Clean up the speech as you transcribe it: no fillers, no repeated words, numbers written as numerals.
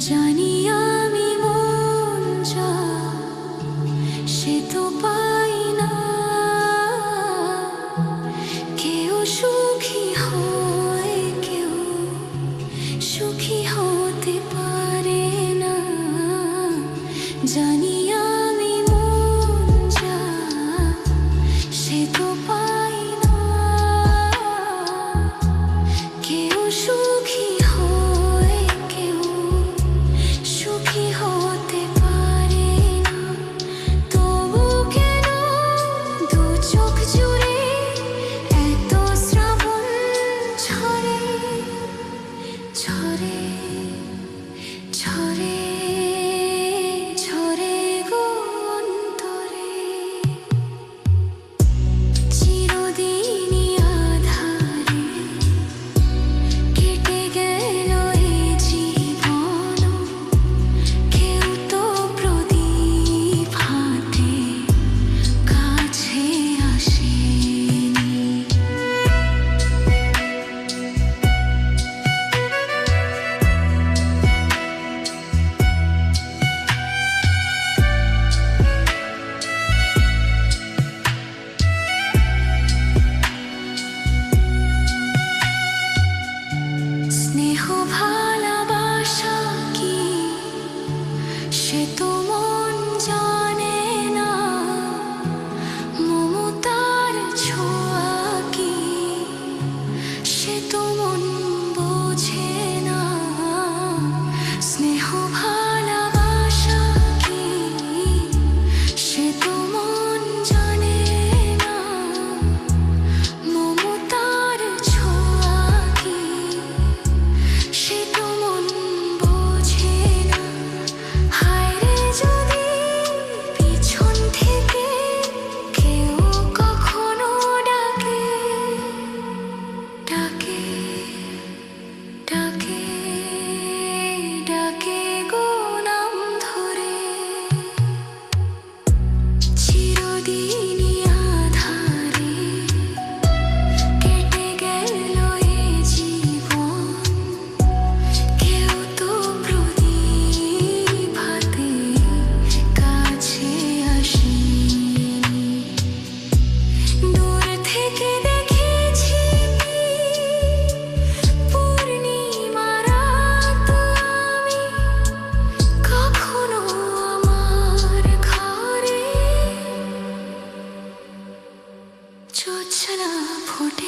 জানি আমি মন যা সে তো পাই না, কেউ সুখী হয় কেউ সুখী হতে পারে না। জানি আমি মন যা সে তো পাই না, কেউ সুখী হয় কেউ সুখী হতে পারে না। তবু কেন দু চোখ জুড়ে এত শ্রাবণ ঝরে ঝরে ঝরে ঝরে গো অন্তরে। চিরদিনই আঁধারে কেটে গেল এ জীবন, কেউ তো প্রদীপ হাতে কাছে আসেনি। স্নেহ ভালোবাসা কি সে তো মন জানে না, মমতার ছোঁয়া কি সে তো মন বোঝে না। স্নেহ ভালোবাসা কি সে তো মন জানে না, মমতার ছোঁয়া কি সে তো মন বোঝে না। হায় রে যদি পিছন থেকে কেউ কখনো ডাকে ডাকে ডাকে ডাকে গো নাম ধরে। চিরদিনই আঁধারে কেটে গেল এ জীবন, কেউ তো প্রদীপ হাতে কাছে আসেনি। দূর থেকে দেখেছি পূর্ণিমা রাত আমি, কখনো আমার ঘরে জোছনা ফোটে